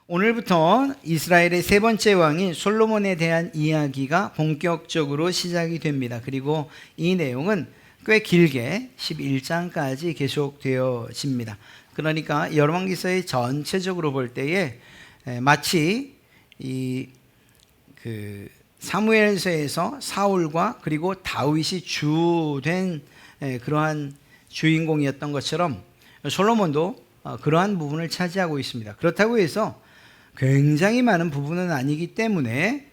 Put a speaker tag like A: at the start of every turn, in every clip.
A: 오늘부터 이스라엘의 세 번째 왕인 솔로몬에 대한 이야기가 본격적으로 시작이 됩니다. 그리고 이 내용은 꽤 길게 11장까지 계속되어집니다. 그러니까 열왕기서의 전체적으로 볼 때에 마치 사무엘서에서 사울과 그리고 다윗이 주된 그러한 주인공이었던 것처럼 솔로몬도 그러한 부분을 차지하고 있습니다. 그렇다고 해서 굉장히 많은 부분은 아니기 때문에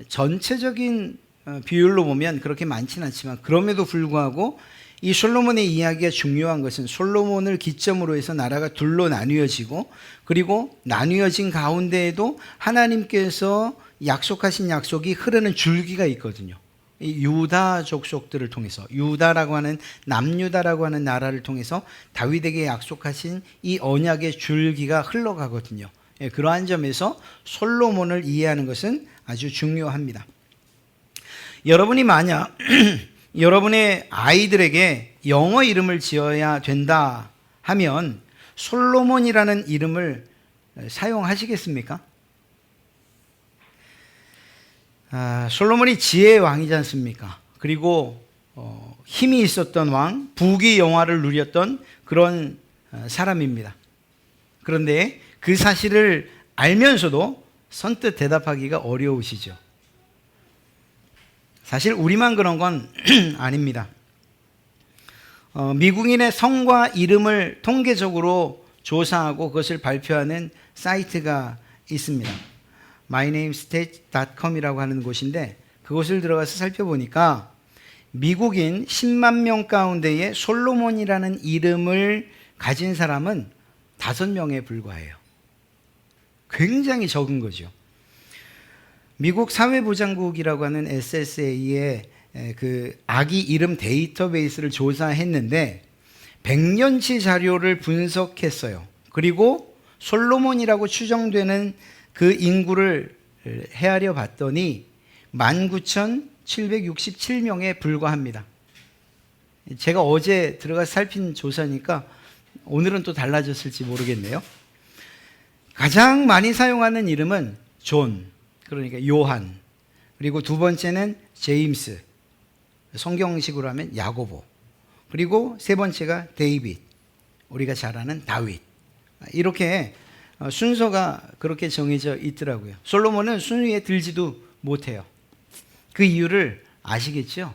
A: 전체적인 비율로 보면 그렇게 많지는 않지만, 그럼에도 불구하고 이 솔로몬의 이야기가 중요한 것은 솔로몬을 기점으로 해서 나라가 둘로 나뉘어지고, 그리고 나뉘어진 가운데에도 하나님께서 약속하신 약속이 흐르는 줄기가 있거든요. 이 유다 족속들을 통해서, 유다라고 하는 남유다라고 하는 나라를 통해서 다윗에게 약속하신 이 언약의 줄기가 흘러가거든요. 그러한 점에서 솔로몬을 이해하는 것은 아주 중요합니다. 여러분이 만약 여러분의 아이들에게 영어 이름을 지어야 된다 하면 솔로몬이라는 이름을 사용하시겠습니까? 솔로몬이 지혜의 왕이지 않습니까? 그리고 힘이 있었던 왕, 부귀 영화를 누렸던 그런 사람입니다. 그런데 그 사실을 알면서도 선뜻 대답하기가 어려우시죠. 사실 우리만 그런 건 아닙니다. 미국인의 성과 이름을 통계적으로 조사하고 그것을 발표하는 사이트가 있습니다. mynamestate.com이라고 하는 곳인데, 그곳을 들어가서 살펴보니까 미국인 10만 명 가운데에 솔로몬이라는 이름을 가진 사람은 5명에 불과해요. 굉장히 적은 거죠. 미국 사회보장국이라고 하는 SSA의 그 아기 이름 데이터베이스를 조사했는데 100년치 자료를 분석했어요. 그리고 솔로몬이라고 추정되는 그 인구를 헤아려 봤더니 19,767명에 불과합니다. 제가 어제 들어가서 살핀 조사니까 오늘은 또 달라졌을지 모르겠네요. 가장 많이 사용하는 이름은 존, 그러니까 요한, 그리고 두 번째는 제임스, 성경식으로 하면 야고보, 그리고 세 번째가 데이빗, 우리가 잘 아는 다윗. 이렇게 순서가 그렇게 정해져 있더라고요. 솔로몬은 순위에 들지도 못해요. 그 이유를 아시겠죠?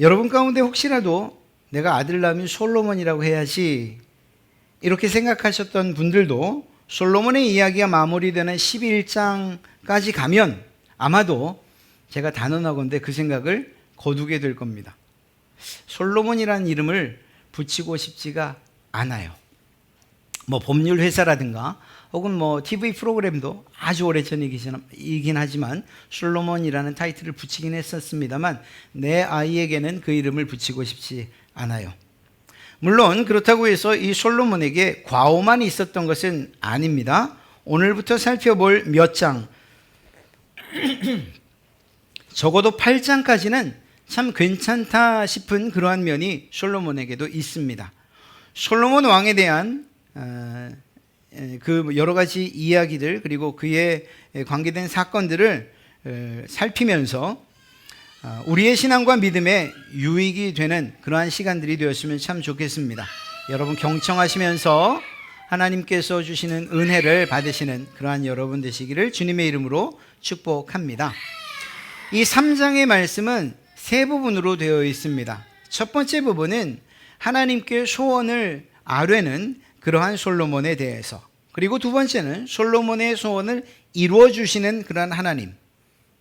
A: 여러분 가운데 혹시라도 내가 아들 낳으면 솔로몬이라고 해야지 이렇게 생각하셨던 분들도 솔로몬의 이야기가 마무리되는 11장까지 가면 아마도 제가 단언하건대 그 생각을 거두게 될 겁니다. 솔로몬이라는 이름을 붙이고 싶지가 않아요. 법률 회사라든가 혹은 TV 프로그램도 아주 오래전이긴 하지만 솔로몬이라는 타이틀을 붙이긴 했었습니다만 내 아이에게는 그 이름을 붙이고 싶지 않아요. 물론 그렇다고 해서 이 솔로몬에게 과오만 있었던 것은 아닙니다. 오늘부터 살펴볼 몇 장, 적어도 8장까지는 참 괜찮다 싶은 그러한 면이 솔로몬에게도 있습니다. 솔로몬 왕에 대한 그 여러 가지 이야기들, 그리고 그에 관계된 사건들을 살피면서 우리의 신앙과 믿음에 유익이 되는 그러한 시간들이 되었으면 참 좋겠습니다. 여러분 경청하시면서 하나님께서 주시는 은혜를 받으시는 그러한 여러분 되시기를 주님의 이름으로 축복합니다. 이 3장의 말씀은 세 부분으로 되어 있습니다. 첫 번째 부분은 하나님께 소원을 아뢰는 그러한 솔로몬에 대해서, 그리고 두 번째는 솔로몬의 소원을 이루어 주시는 그러한 하나님,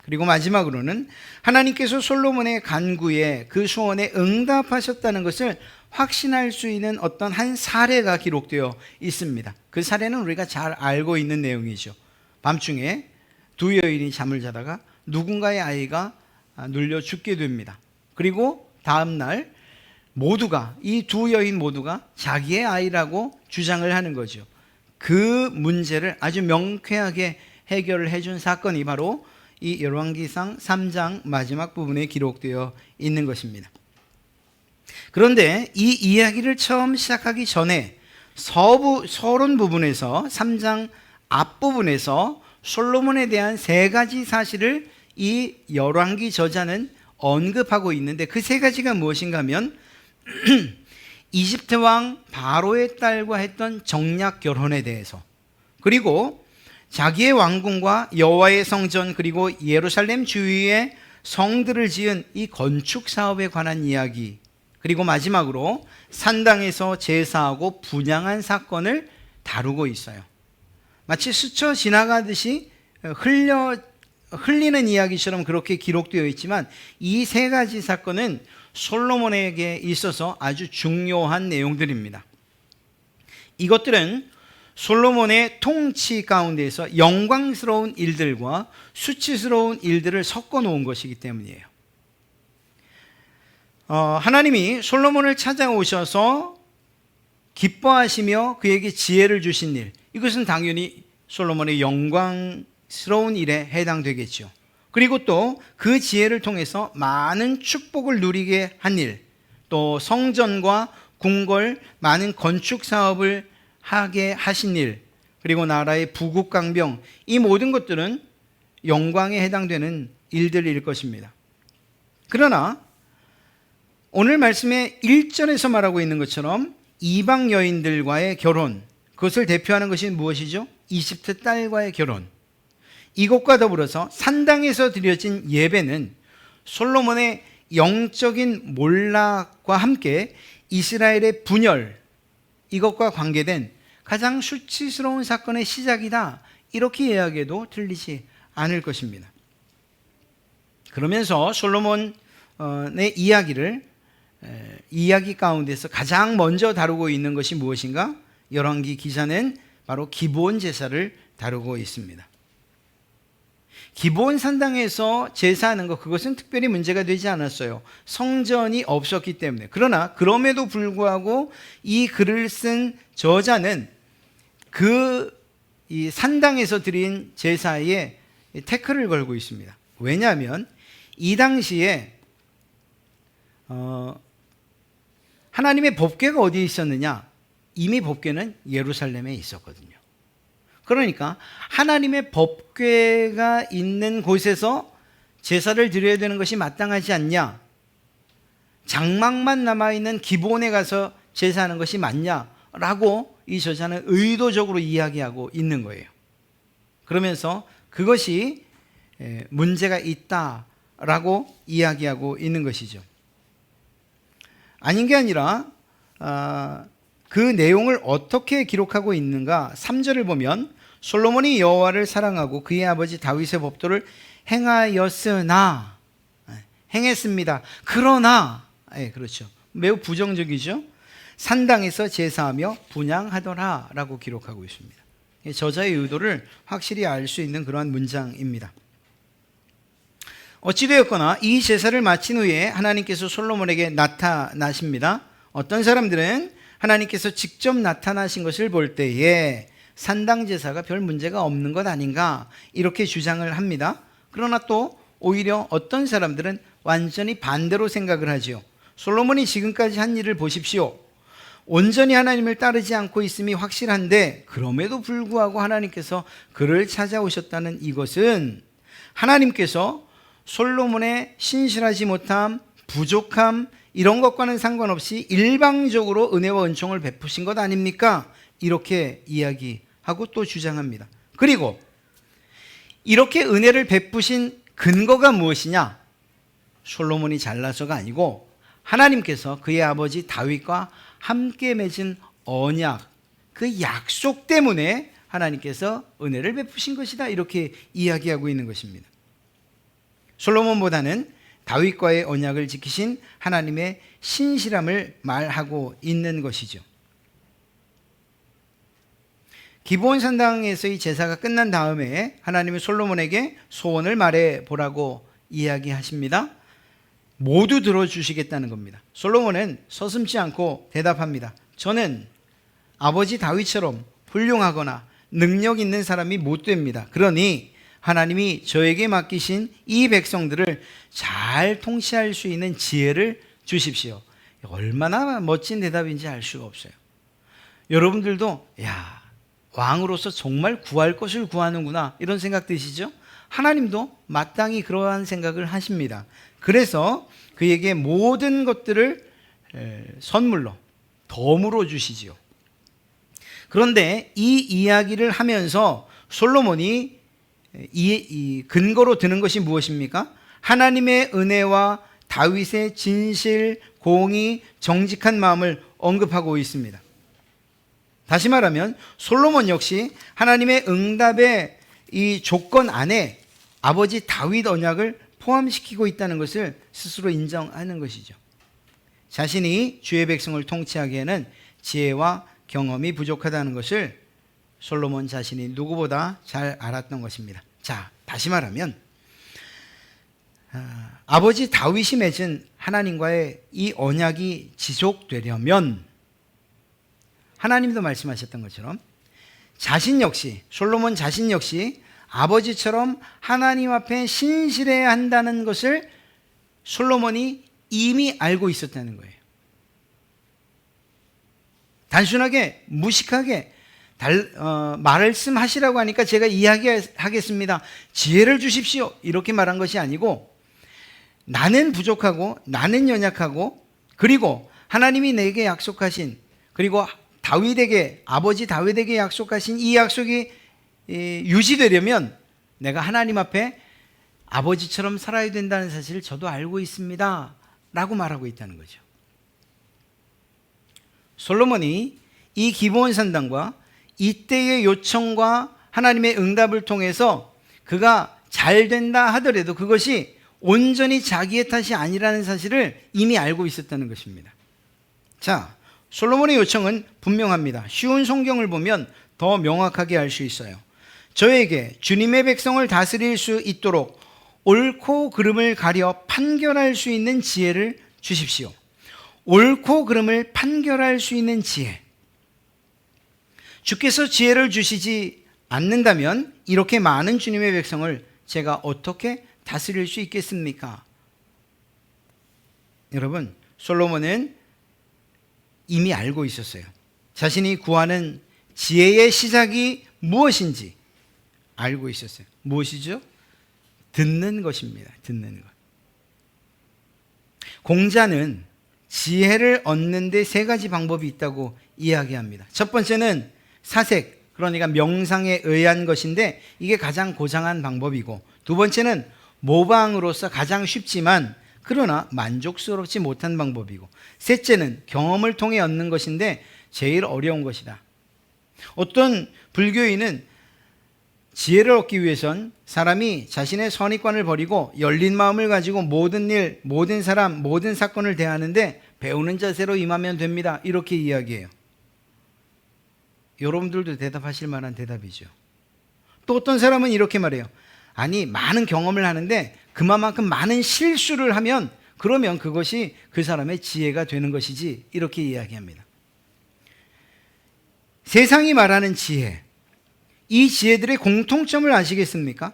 A: 그리고 마지막으로는 하나님께서 솔로몬의 간구에 그 소원에 응답하셨다는 것을 확신할 수 있는 어떤 한 사례가 기록되어 있습니다. 그 사례는 우리가 잘 알고 있는 내용이죠. 밤중에 두 여인이 잠을 자다가 누군가의 아이가 눌려 죽게 됩니다. 그리고 다음날 이 두 여인 모두가 자기의 아이라고 주장을 하는 거죠. 그 문제를 아주 명쾌하게 해결을 해준 사건이 바로 이 열왕기상 3장 마지막 부분에 기록되어 있는 것입니다. 그런데 이 이야기를 처음 시작하기 전에 서론 부분에서 3장 앞부분에서 솔로몬에 대한 세 가지 사실을 이 열왕기 저자는 언급하고 있는데 그 세 가지가 무엇인가 하면 이집트 왕 바로의 딸과 했던 정략 결혼에 대해서, 그리고 자기의 왕궁과 여호와의 성전 그리고 예루살렘 주위에 성들을 지은 이 건축 사업에 관한 이야기, 그리고 마지막으로 산당에서 제사하고 분향한 사건을 다루고 있어요. 마치 스쳐 지나가듯이 흘리는 이야기처럼 그렇게 기록되어 있지만 이 세 가지 사건은 솔로몬에게 있어서 아주 중요한 내용들입니다. 이것들은 솔로몬의 통치 가운데에서 영광스러운 일들과 수치스러운 일들을 섞어 놓은 것이기 때문이에요. 하나님이 솔로몬을 찾아오셔서 기뻐하시며 그에게 지혜를 주신 일, 이것은 당연히 솔로몬의 영광스러운 일에 해당되겠죠. 그리고 또 그 지혜를 통해서 많은 축복을 누리게 한 일, 또 성전과 궁궐, 많은 건축 사업을 하게 하신 일, 그리고 나라의 부국강병, 이 모든 것들은 영광에 해당되는 일들일 것입니다. 그러나 오늘 말씀의 1절에서 말하고 있는 것처럼 이방 여인들과의 결혼, 그것을 대표하는 것이 무엇이죠? 이집트 딸과의 결혼. 이것과 더불어서 산당에서 드려진 예배는 솔로몬의 영적인 몰락과 함께 이스라엘의 분열, 이것과 관계된 가장 수치스러운 사건의 시작이다, 이렇게 이야기해도 틀리지 않을 것입니다. 그러면서 솔로몬의 이야기 가운데서 가장 먼저 다루고 있는 것이 무엇인가? 열왕기 기사는 바로 기브온 제사를 다루고 있습니다. 기브온 산당에서 제사하는 것, 그것은 특별히 문제가 되지 않았어요. 성전이 없었기 때문에. 그러나 그럼에도 불구하고 이 글을 쓴 저자는 이 산당에서 드린 제사에 태클을 걸고 있습니다. 왜냐하면 이 당시에 하나님의 법궤가 어디에 있었느냐? 이미 법궤는 예루살렘에 있었거든요. 그러니까 하나님의 법궤가 있는 곳에서 제사를 드려야 되는 것이 마땅하지 않냐? 장막만 남아있는 기브온에 가서 제사하는 것이 맞냐라고 이 저자는 의도적으로 이야기하고 있는 거예요. 그러면서 그것이 문제가 있다라고 이야기하고 있는 것이죠. 아닌 게 아니라 그 내용을 어떻게 기록하고 있는가? 3절을 보면 솔로몬이 여호와를 사랑하고 그의 아버지 다윗의 법도를 행하였으나, 행했습니다. 그러나, 그렇죠. 매우 부정적이죠. 산당에서 제사하며 분향하더라 라고 기록하고 있습니다. 저자의 의도를 확실히 알 수 있는 그러한 문장입니다. 어찌되었거나 이 제사를 마친 후에 하나님께서 솔로몬에게 나타나십니다. 어떤 사람들은 하나님께서 직접 나타나신 것을 볼 때에 산당 제사가 별 문제가 없는 것 아닌가, 이렇게 주장을 합니다. 그러나 또 오히려 어떤 사람들은 완전히 반대로 생각을 하지요. 솔로몬이 지금까지 한 일을 보십시오. 온전히 하나님을 따르지 않고 있음이 확실한데 그럼에도 불구하고 하나님께서 그를 찾아오셨다는 이것은 하나님께서 솔로몬의 신실하지 못함, 부족함, 이런 것과는 상관없이 일방적으로 은혜와 은총을 베푸신 것 아닙니까? 이렇게 이야기하고 또 주장합니다. 그리고 이렇게 은혜를 베푸신 근거가 무엇이냐? 솔로몬이 잘나서가 아니고 하나님께서 그의 아버지 다윗과 함께 맺은 언약, 그 약속 때문에 하나님께서 은혜를 베푸신 것이다, 이렇게 이야기하고 있는 것입니다. 솔로몬보다는 다윗과의 언약을 지키신 하나님의 신실함을 말하고 있는 것이죠. 기브온 산당에서의 제사가 끝난 다음에 하나님은 솔로몬에게 소원을 말해 보라고 이야기하십니다. 모두 들어주시겠다는 겁니다. 솔로몬은 서슴지 않고 대답합니다. 저는 아버지 다윗처럼 훌륭하거나 능력 있는 사람이 못 됩니다. 그러니 하나님이 저에게 맡기신 이 백성들을 잘 통치할 수 있는 지혜를 주십시오. 얼마나 멋진 대답인지 알 수가 없어요. 여러분들도 왕으로서 정말 구할 것을 구하는구나 이런 생각 드시죠? 하나님도 마땅히 그러한 생각을 하십니다. 그래서 그에게 모든 것들을 선물로 덤으로 주시지요. 그런데 이 이야기를 하면서 솔로몬이 이 근거로 드는 것이 무엇입니까? 하나님의 은혜와 다윗의 진실, 공의, 정직한 마음을 언급하고 있습니다. 다시 말하면 솔로몬 역시 하나님의 응답의 이 조건 안에 아버지 다윗 언약을 포함시키고 있다는 것을 스스로 인정하는 것이죠. 자신이 주의 백성을 통치하기에는 지혜와 경험이 부족하다는 것을 솔로몬 자신이 누구보다 잘 알았던 것입니다. 자, 다시 말하면 아버지 다윗이 맺은 하나님과의 이 언약이 지속되려면 하나님도 말씀하셨던 것처럼 솔로몬 자신 역시 아버지처럼 하나님 앞에 신실해야 한다는 것을 솔로몬이 이미 알고 있었다는 거예요. 단순하게 무식하게 말씀하시라고 하니까 제가 이야기하겠습니다. 지혜를 주십시오. 이렇게 말한 것이 아니고 나는 부족하고 나는 연약하고 그리고 하나님이 내게 약속하신 그리고 아버지 다윗에게 약속하신 이 약속이 유지되려면 내가 하나님 앞에 아버지처럼 살아야 된다는 사실을 저도 알고 있습니다. 라고 말하고 있다는 거죠. 솔로몬이 이 기브온 산당과 이때의 요청과 하나님의 응답을 통해서 그가 잘 된다 하더라도 그것이 온전히 자기의 탓이 아니라는 사실을 이미 알고 있었다는 것입니다. 자, 솔로몬의 요청은 분명합니다. 쉬운 성경을 보면 더 명확하게 알 수 있어요. 저에게 주님의 백성을 다스릴 수 있도록 옳고 그름을 가려 판결할 수 있는 지혜를 주십시오. 옳고 그름을 판결할 수 있는 지혜. 주께서 지혜를 주시지 않는다면 이렇게 많은 주님의 백성을 제가 어떻게 다스릴 수 있겠습니까? 여러분, 솔로몬은 이미 알고 있었어요. 자신이 구하는 지혜의 시작이 무엇인지 알고 있었어요. 무엇이죠? 듣는 것입니다. 듣는 것. 공자는 지혜를 얻는 데 세 가지 방법이 있다고 이야기합니다. 첫 번째는 사색, 그러니까 명상에 의한 것인데 이게 가장 고상한 방법이고, 두 번째는 모방으로서 가장 쉽지만 그러나 만족스럽지 못한 방법이고, 셋째는 경험을 통해 얻는 것인데 제일 어려운 것이다. 어떤 불교인은 지혜를 얻기 위해선 사람이 자신의 선입관을 버리고 열린 마음을 가지고 모든 일, 모든 사람, 모든 사건을 대하는데 배우는 자세로 임하면 됩니다. 이렇게 이야기해요. 여러분들도 대답하실 만한 대답이죠. 또 어떤 사람은 이렇게 말해요. 아니, 많은 경험을 하는데 그만큼 많은 실수를 하면 그러면 그것이 그 사람의 지혜가 되는 것이지, 이렇게 이야기합니다. 세상이 말하는 지혜, 이 지혜들의 공통점을 아시겠습니까?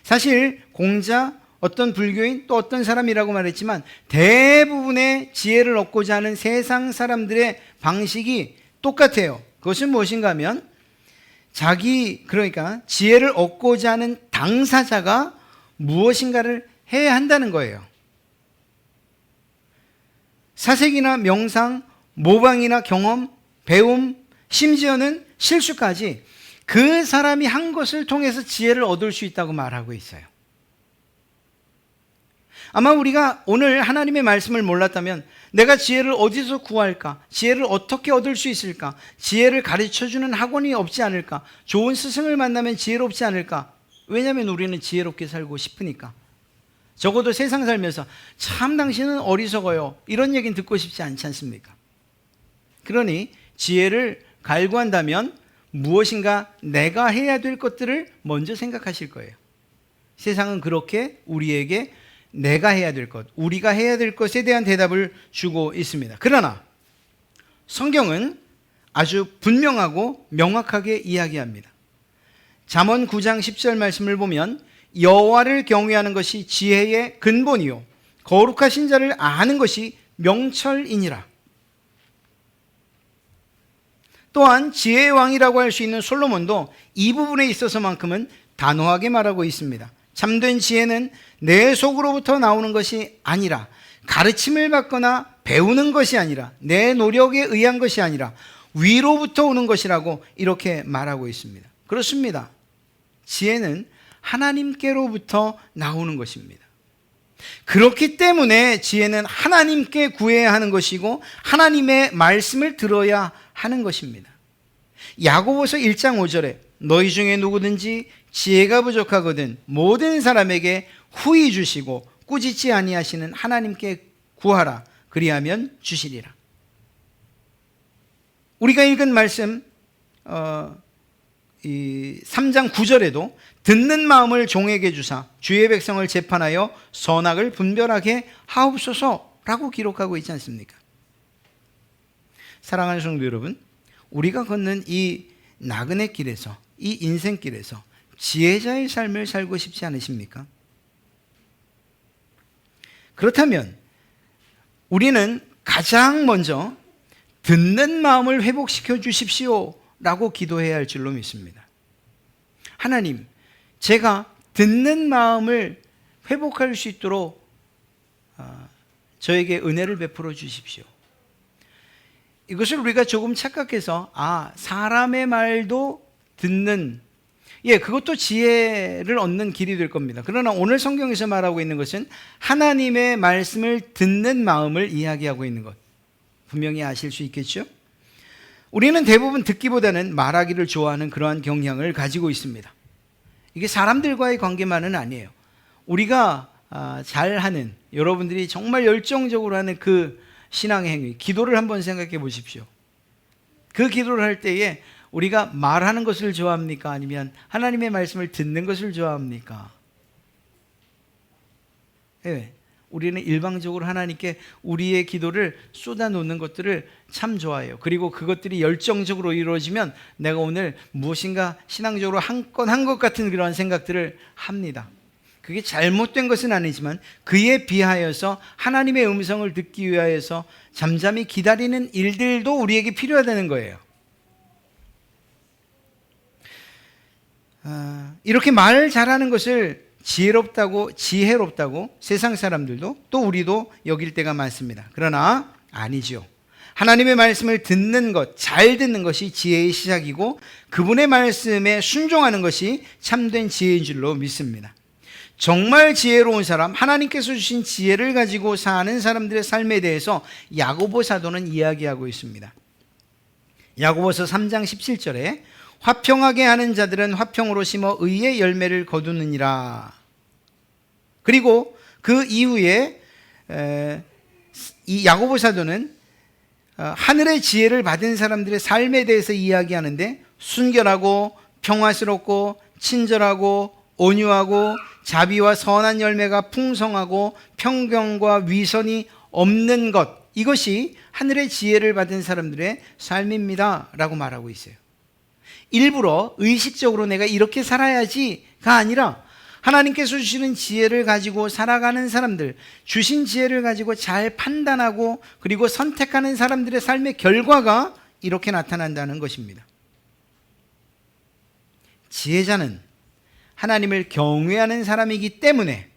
A: 사실 공자, 어떤 불교인, 또 어떤 사람이라고 말했지만 대부분의 지혜를 얻고자 하는 세상 사람들의 방식이 똑같아요. 그것은 무엇인가 하면 그러니까 지혜를 얻고자 하는 당사자가 무엇인가를 해야 한다는 거예요. 사색이나 명상, 모방이나 경험, 배움, 심지어는 실수까지 그 사람이 한 것을 통해서 지혜를 얻을 수 있다고 말하고 있어요. 아마 우리가 오늘 하나님의 말씀을 몰랐다면 내가 지혜를 어디서 구할까? 지혜를 어떻게 얻을 수 있을까? 지혜를 가르쳐주는 학원이 없지 않을까? 좋은 스승을 만나면 지혜롭지 않을까? 왜냐하면 우리는 지혜롭게 살고 싶으니까. 적어도 세상 살면서 참 당신은 어리석어요, 이런 얘기는 듣고 싶지 않지 않습니까? 그러니 지혜를 갈구한다면 무엇인가 내가 해야 될 것들을 먼저 생각하실 거예요. 세상은 그렇게 우리에게 내가 해야 될 것, 우리가 해야 될 것에 대한 대답을 주고 있습니다. 그러나 성경은 아주 분명하고 명확하게 이야기합니다. 잠언 9장 10절 말씀을 보면 여호와를 경외하는 것이 지혜의 근본이요 거룩하신 자를 아는 것이 명철이니라. 또한 지혜의 왕이라고 할 수 있는 솔로몬도 이 부분에 있어서만큼은 단호하게 말하고 있습니다. 참된 지혜는 내 속으로부터 나오는 것이 아니라, 가르침을 받거나 배우는 것이 아니라, 내 노력에 의한 것이 아니라 위로부터 오는 것이라고 이렇게 말하고 있습니다. 그렇습니다. 지혜는 하나님께로부터 나오는 것입니다. 그렇기 때문에 지혜는 하나님께 구해야 하는 것이고 하나님의 말씀을 들어야 하는 것입니다. 야고보서 1장 5절에 너희 중에 누구든지 지혜가 부족하거든 모든 사람에게 후히 주시고 꾸짖지 아니하시는 하나님께 구하라 그리하면 주시리라. 우리가 읽은 말씀 이 3장 9절에도 듣는 마음을 종에게 주사 주의 백성을 재판하여 선악을 분별하게 하옵소서라고 기록하고 있지 않습니까? 사랑하는 성도 여러분, 우리가 걷는 이 나그네 길에서, 이 인생길에서 지혜자의 삶을 살고 싶지 않으십니까? 그렇다면 우리는 가장 먼저 듣는 마음을 회복시켜 주십시오 라고 기도해야 할 줄로 믿습니다. 하나님, 제가 듣는 마음을 회복할 수 있도록 저에게 은혜를 베풀어 주십시오. 이것을 우리가 조금 착각해서 사람의 말도 듣는, 그것도 지혜를 얻는 길이 될 겁니다. 그러나 오늘 성경에서 말하고 있는 것은 하나님의 말씀을 듣는 마음을 이야기하고 있는 것, 분명히 아실 수 있겠죠? 우리는 대부분 듣기보다는 말하기를 좋아하는 그러한 경향을 가지고 있습니다. 이게 사람들과의 관계만은 아니에요. 우리가 잘하는, 여러분들이 정말 열정적으로 하는 그 신앙의 행위, 기도를 한번 생각해 보십시오. 그 기도를 할 때에 우리가 말하는 것을 좋아합니까? 아니면 하나님의 말씀을 듣는 것을 좋아합니까? 우리는 일방적으로 하나님께 우리의 기도를 쏟아놓는 것들을 참 좋아해요. 그리고 그것들이 열정적으로 이루어지면 내가 오늘 무엇인가 신앙적으로 한 건 한 것 같은 그런 생각들을 합니다. 그게 잘못된 것은 아니지만 그에 비하여서 하나님의 음성을 듣기 위하여서 잠잠히 기다리는 일들도 우리에게 필요하다는 거예요. 이렇게 말 잘하는 것을 지혜롭다고 세상 사람들도 또 우리도 여길 때가 많습니다. 그러나 아니죠. 하나님의 말씀을 듣는 것, 잘 듣는 것이 지혜의 시작이고 그분의 말씀에 순종하는 것이 참된 지혜인 줄로 믿습니다. 정말 지혜로운 사람, 하나님께서 주신 지혜를 가지고 사는 사람들의 삶에 대해서 야고보 사도는 이야기하고 있습니다. 야고보서 3장 17절에 화평하게 하는 자들은 화평으로 심어 의의 열매를 거두느니라. 그리고 그 이후에 이 야고보 사도는 하늘의 지혜를 받은 사람들의 삶에 대해서 이야기하는데 순결하고 평화스럽고 친절하고 온유하고 자비와 선한 열매가 풍성하고 평경과 위선이 없는 것, 이것이 하늘의 지혜를 받은 사람들의 삶입니다 라고 말하고 있어요. 일부러 의식적으로 내가 이렇게 살아야지가 아니라 하나님께서 주시는 지혜를 가지고 살아가는 사람들, 주신 지혜를 가지고 잘 판단하고 그리고 선택하는 사람들의 삶의 결과가 이렇게 나타난다는 것입니다. 지혜자는 하나님을 경외하는 사람이기 때문에,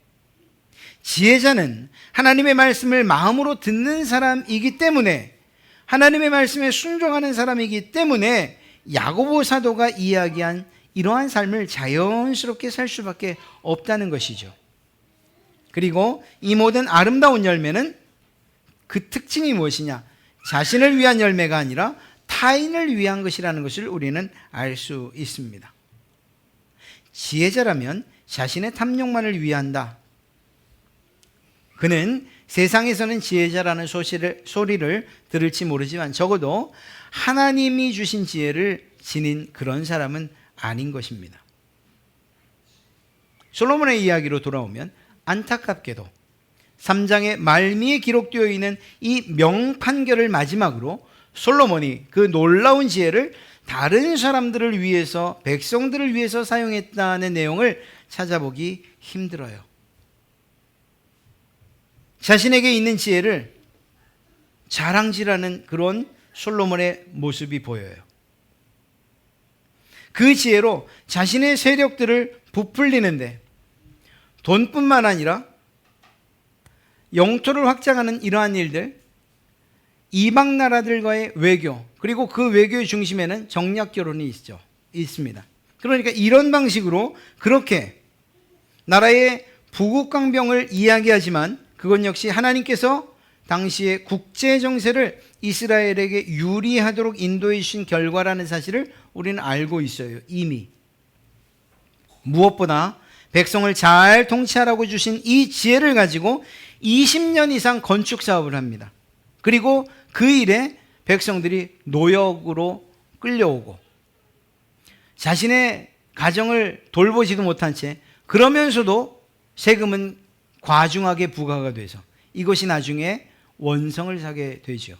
A: 지혜자는 하나님의 말씀을 마음으로 듣는 사람이기 때문에, 하나님의 말씀에 순종하는 사람이기 때문에 야고보 사도가 이야기한 이러한 삶을 자연스럽게 살 수밖에 없다는 것이죠. 그리고 이 모든 아름다운 열매는 그 특징이 무엇이냐? 자신을 위한 열매가 아니라 타인을 위한 것이라는 것을 우리는 알 수 있습니다. 지혜자라면 자신의 탐욕만을 위한다. 그는 세상에서는 지혜자라는 소리를 들을지 모르지만 적어도 하나님이 주신 지혜를 지닌 그런 사람은 아닌 것입니다. 솔로몬의 이야기로 돌아오면 안타깝게도 3장의 말미에 기록되어 있는 이 명판결을 마지막으로 솔로몬이 그 놀라운 지혜를 다른 사람들을 위해서, 백성들을 위해서 사용했다는 내용을 찾아보기 힘들어요. 자신에게 있는 지혜를 자랑질하는 그런 솔로몬의 모습이 보여요. 그 지혜로 자신의 세력들을 부풀리는데 돈뿐만 아니라 영토를 확장하는 이러한 일들, 이방 나라들과의 외교, 그리고 그 외교의 중심에는 정략 결혼이 있습니다. 그러니까 이런 방식으로 그렇게 나라의 부국강병을 이야기하지만 그건 역시 하나님께서 당시의 국제 정세를 이스라엘에게 유리하도록 인도해 주신 결과라는 사실을 우리는 알고 있어요. 이미. 무엇보다 백성을 잘 통치하라고 주신 이 지혜를 가지고 20년 이상 건축 사업을 합니다. 그리고 그 일에 백성들이 노역으로 끌려오고 자신의 가정을 돌보지도 못한 채 그러면서도 세금은 과중하게 부과가 돼서 이것이 나중에 원성을 사게 되죠.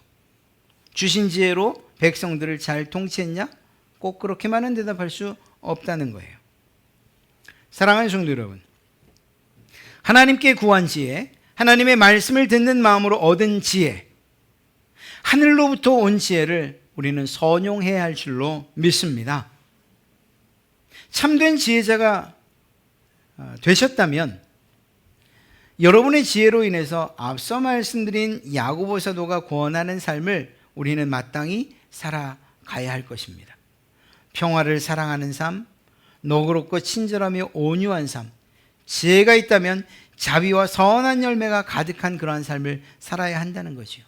A: 주신 지혜로 백성들을 잘 통치했냐? 꼭 그렇게만은 대답할 수 없다는 거예요. 사랑하는 성도 여러분, 하나님께 구한 지혜, 하나님의 말씀을 듣는 마음으로 얻은 지혜, 하늘로부터 온 지혜를 우리는 선용해야 할 줄로 믿습니다. 참된 지혜자가 되셨다면 여러분의 지혜로 인해서 앞서 말씀드린 야고보 사도가 권하는 삶을 우리는 마땅히 살아가야 할 것입니다. 평화를 사랑하는 삶, 너그럽고 친절하며 온유한 삶, 지혜가 있다면 자비와 선한 열매가 가득한 그러한 삶을 살아야 한다는 거지요.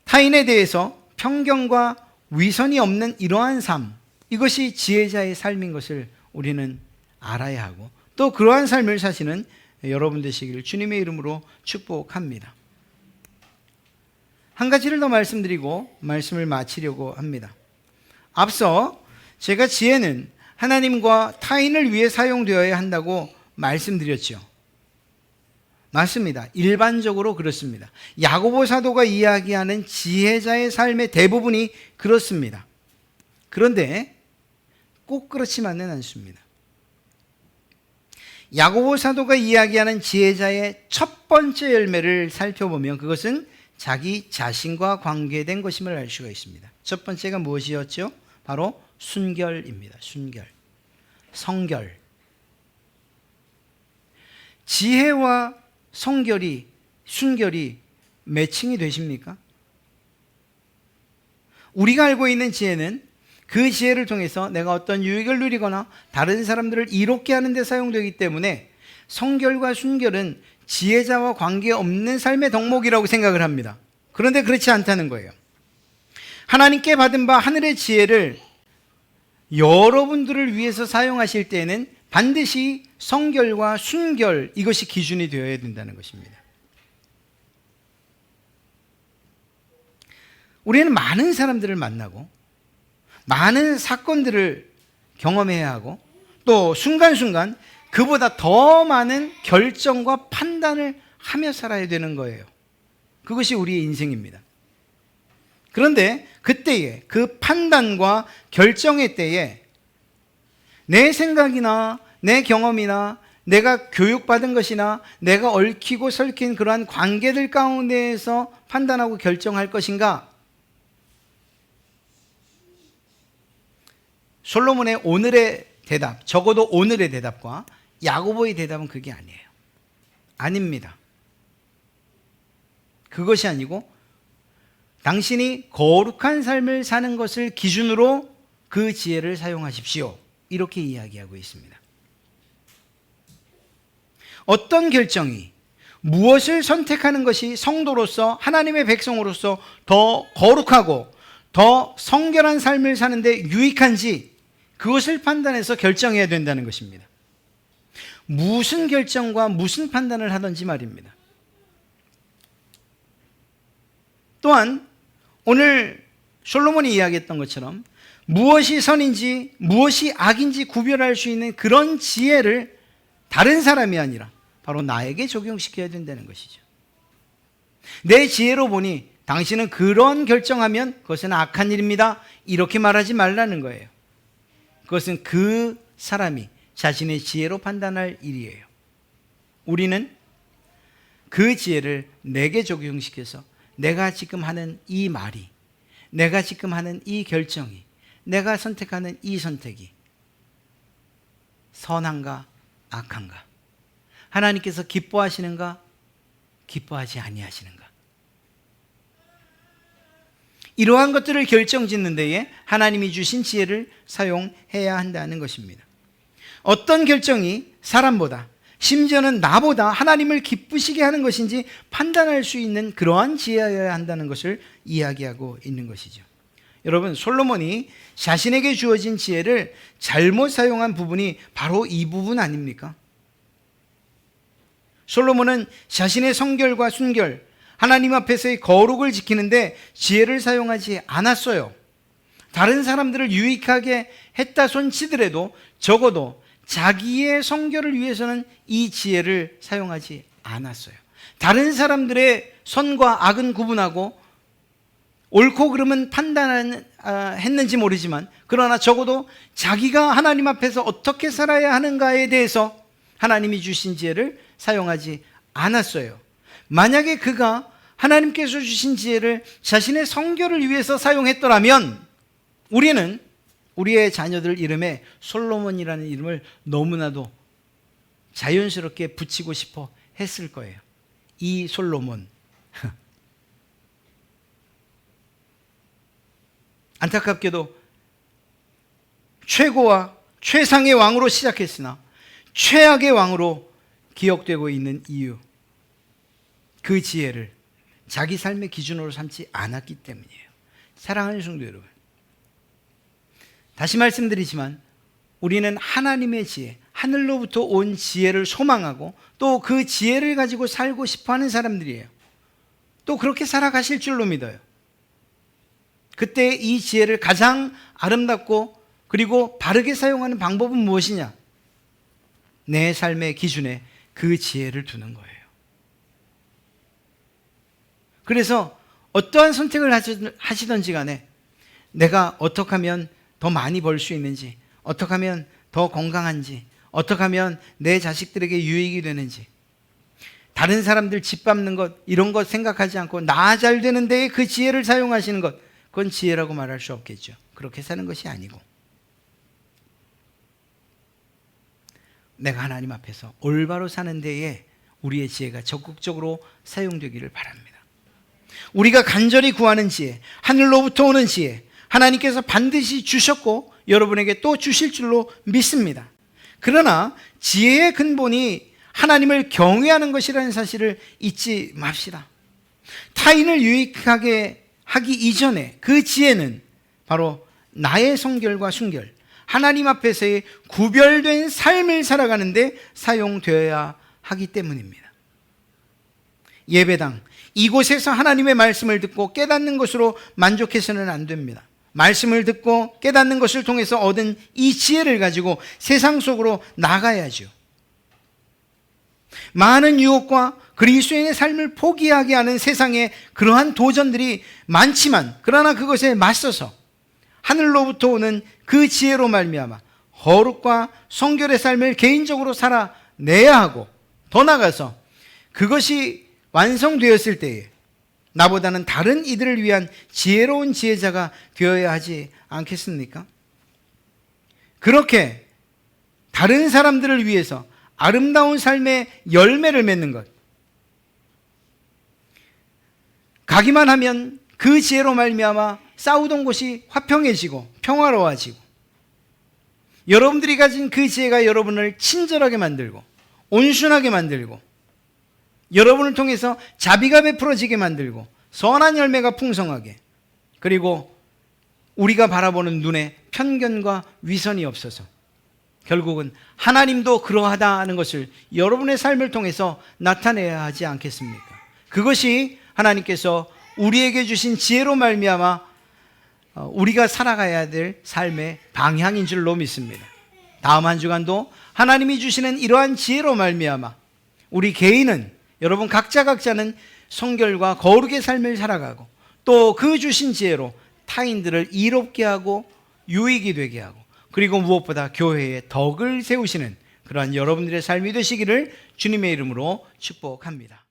A: 타인에 대해서 편견과 위선이 없는 이러한 삶, 이것이 지혜자의 삶인 것을 우리는 알아야 하고 또 그러한 삶을 사시는 여러분 되시기를 주님의 이름으로 축복합니다. 한 가지를 더 말씀드리고 말씀을 마치려고 합니다. 앞서 제가 지혜는 하나님과 타인을 위해 사용되어야 한다고 말씀드렸죠. 맞습니다. 일반적으로 그렇습니다. 야고보 사도가 이야기하는 지혜자의 삶의 대부분이 그렇습니다. 그런데 꼭 그렇지만은 않습니다. 야고보 사도가 이야기하는 지혜자의 첫 번째 열매를 살펴보면 그것은 자기 자신과 관계된 것임을 알 수가 있습니다. 첫 번째가 무엇이었죠? 바로 순결입니다. 순결, 성결. 지혜와 순결이 매칭이 되십니까? 우리가 알고 있는 지혜는 그 지혜를 통해서 내가 어떤 유익을 누리거나 다른 사람들을 이롭게 하는 데 사용되기 때문에 성결과 순결은 지혜자와 관계없는 삶의 덕목이라고 생각을 합니다. 그런데 그렇지 않다는 거예요. 하나님께 받은 바 하늘의 지혜를 여러분들을 위해서 사용하실 때에는 반드시 성결과 순결, 이것이 기준이 되어야 된다는 것입니다. 우리는 많은 사람들을 만나고 많은 사건들을 경험해야 하고 또 순간순간 그보다 더 많은 결정과 판단을 하며 살아야 되는 거예요. 그것이 우리의 인생입니다. 그런데 그때에 그 판단과 결정의 때에 내 생각이나 내 경험이나 내가 교육받은 것이나 내가 얽히고 설킨 그러한 관계들 가운데에서 판단하고 결정할 것인가? 솔로몬의 오늘의 대답, 적어도 오늘의 대답과 야고보의 대답은 그게 아니에요. 아닙니다. 그것이 아니고 당신이 거룩한 삶을 사는 것을 기준으로 그 지혜를 사용하십시오. 이렇게 이야기하고 있습니다. 어떤 결정이 무엇을 선택하는 것이 성도로서 하나님의 백성으로서 더 거룩하고 더 성결한 삶을 사는데 유익한지 그것을 판단해서 결정해야 된다는 것입니다. 무슨 결정과 무슨 판단을 하든지 말입니다. 또한 오늘 솔로몬이 이야기했던 것처럼 무엇이 선인지 무엇이 악인지 구별할 수 있는 그런 지혜를 다른 사람이 아니라 바로 나에게 적용시켜야 된다는 것이죠. 내 지혜로 보니 당신은 그런 결정하면 그것은 악한 일입니다. 이렇게 말하지 말라는 거예요. 그것은 그 사람이 자신의 지혜로 판단할 일이에요. 우리는 그 지혜를 내게 적용시켜서 내가 지금 하는 이 말이, 내가 지금 하는 이 결정이 내가 선택하는 이 선택이 선한가 악한가, 하나님께서 기뻐하시는가 기뻐하지 아니하시는가, 이러한 것들을 결정짓는 데에 하나님이 주신 지혜를 사용해야 한다는 것입니다. 어떤 결정이 사람보다, 심지어는 나보다 하나님을 기쁘시게 하는 것인지 판단할 수 있는 그러한 지혜여야 한다는 것을 이야기하고 있는 것이죠. 여러분, 솔로몬이 자신에게 주어진 지혜를 잘못 사용한 부분이 바로 이 부분 아닙니까? 솔로몬은 자신의 성결과 순결, 하나님 앞에서의 거룩을 지키는데 지혜를 사용하지 않았어요. 다른 사람들을 유익하게 했다 손치더라도 적어도 자기의 성결을 위해서는 이 지혜를 사용하지 않았어요. 다른 사람들의 선과 악은 구분하고 옳고 그름은 판단했는지 모르지만, 그러나 적어도 자기가 하나님 앞에서 어떻게 살아야 하는가에 대해서 하나님이 주신 지혜를 사용하지 않았어요. 만약에 그가 하나님께서 주신 지혜를 자신의 성결을 위해서 사용했더라면 우리는 우리의 자녀들 이름에 솔로몬이라는 이름을 너무나도 자연스럽게 붙이고 싶어 했을 거예요. 이 솔로몬. 안타깝게도 최고와 최상의 왕으로 시작했으나 최악의 왕으로 기억되고 있는 이유, 그 지혜를 자기 삶의 기준으로 삼지 않았기 때문이에요. 사랑하는 성도 여러분, 다시 말씀드리지만 우리는 하나님의 지혜, 하늘로부터 온 지혜를 소망하고 또 그 지혜를 가지고 살고 싶어하는 사람들이에요. 또 그렇게 살아가실 줄로 믿어요. 그때 이 지혜를 가장 아름답고 그리고 바르게 사용하는 방법은 무엇이냐? 내 삶의 기준에 그 지혜를 두는 거예요. 그래서 어떠한 선택을 하시든지 간에 내가 어떻게 하면 더 많이 벌 수 있는지, 어떻게 하면 더 건강한지, 어떻게 하면 내 자식들에게 유익이 되는지, 다른 사람들 집 밟는 것 이런 것 생각하지 않고 나 잘 되는 데에 그 지혜를 사용하시는 것, 그건 지혜라고 말할 수 없겠죠. 그렇게 사는 것이 아니고 내가 하나님 앞에서 올바로 사는 데에 우리의 지혜가 적극적으로 사용되기를 바랍니다. 우리가 간절히 구하는 지혜, 하늘로부터 오는 지혜, 하나님께서 반드시 주셨고 여러분에게 또 주실 줄로 믿습니다. 그러나 지혜의 근본이 하나님을 경외하는 것이라는 사실을 잊지 맙시다. 타인을 유익하게 하기 이전에 그 지혜는 바로 나의 성결과 순결, 하나님 앞에서의 구별된 삶을 살아가는데 사용되어야 하기 때문입니다. 예배당, 이곳에서 하나님의 말씀을 듣고 깨닫는 것으로 만족해서는 안 됩니다. 말씀을 듣고 깨닫는 것을 통해서 얻은 이 지혜를 가지고 세상 속으로 나가야죠. 많은 유혹과 그리스도인의 삶을 포기하게 하는 세상에 그러한 도전들이 많지만, 그러나 그것에 맞서서 하늘로부터 오는 그 지혜로 말미암아 거룩과 성결의 삶을 개인적으로 살아내야 하고, 더 나아가서 그것이 완성되었을 때에 나보다는 다른 이들을 위한 지혜로운 지혜자가 되어야 하지 않겠습니까? 그렇게 다른 사람들을 위해서 아름다운 삶의 열매를 맺는 것, 가기만 하면 그 지혜로 말미암아 싸우던 곳이 화평해지고 평화로워지고, 여러분들이 가진 그 지혜가 여러분을 친절하게 만들고 온순하게 만들고 여러분을 통해서 자비가 베풀어지게 만들고 선한 열매가 풍성하게, 그리고 우리가 바라보는 눈에 편견과 위선이 없어서 결국은 하나님도 그러하다는 것을 여러분의 삶을 통해서 나타내야 하지 않겠습니까? 그것이 하나님께서 우리에게 주신 지혜로 말미암아 우리가 살아가야 될 삶의 방향인 줄로 믿습니다. 다음 한 주간도 하나님이 주시는 이러한 지혜로 말미암아 우리 개인은, 여러분 각자는 성결과 거룩의 삶을 살아가고 또 그 주신 지혜로 타인들을 이롭게 하고 유익이 되게 하고, 그리고 무엇보다 교회에 덕을 세우시는 그러한 여러분들의 삶이 되시기를 주님의 이름으로 축복합니다.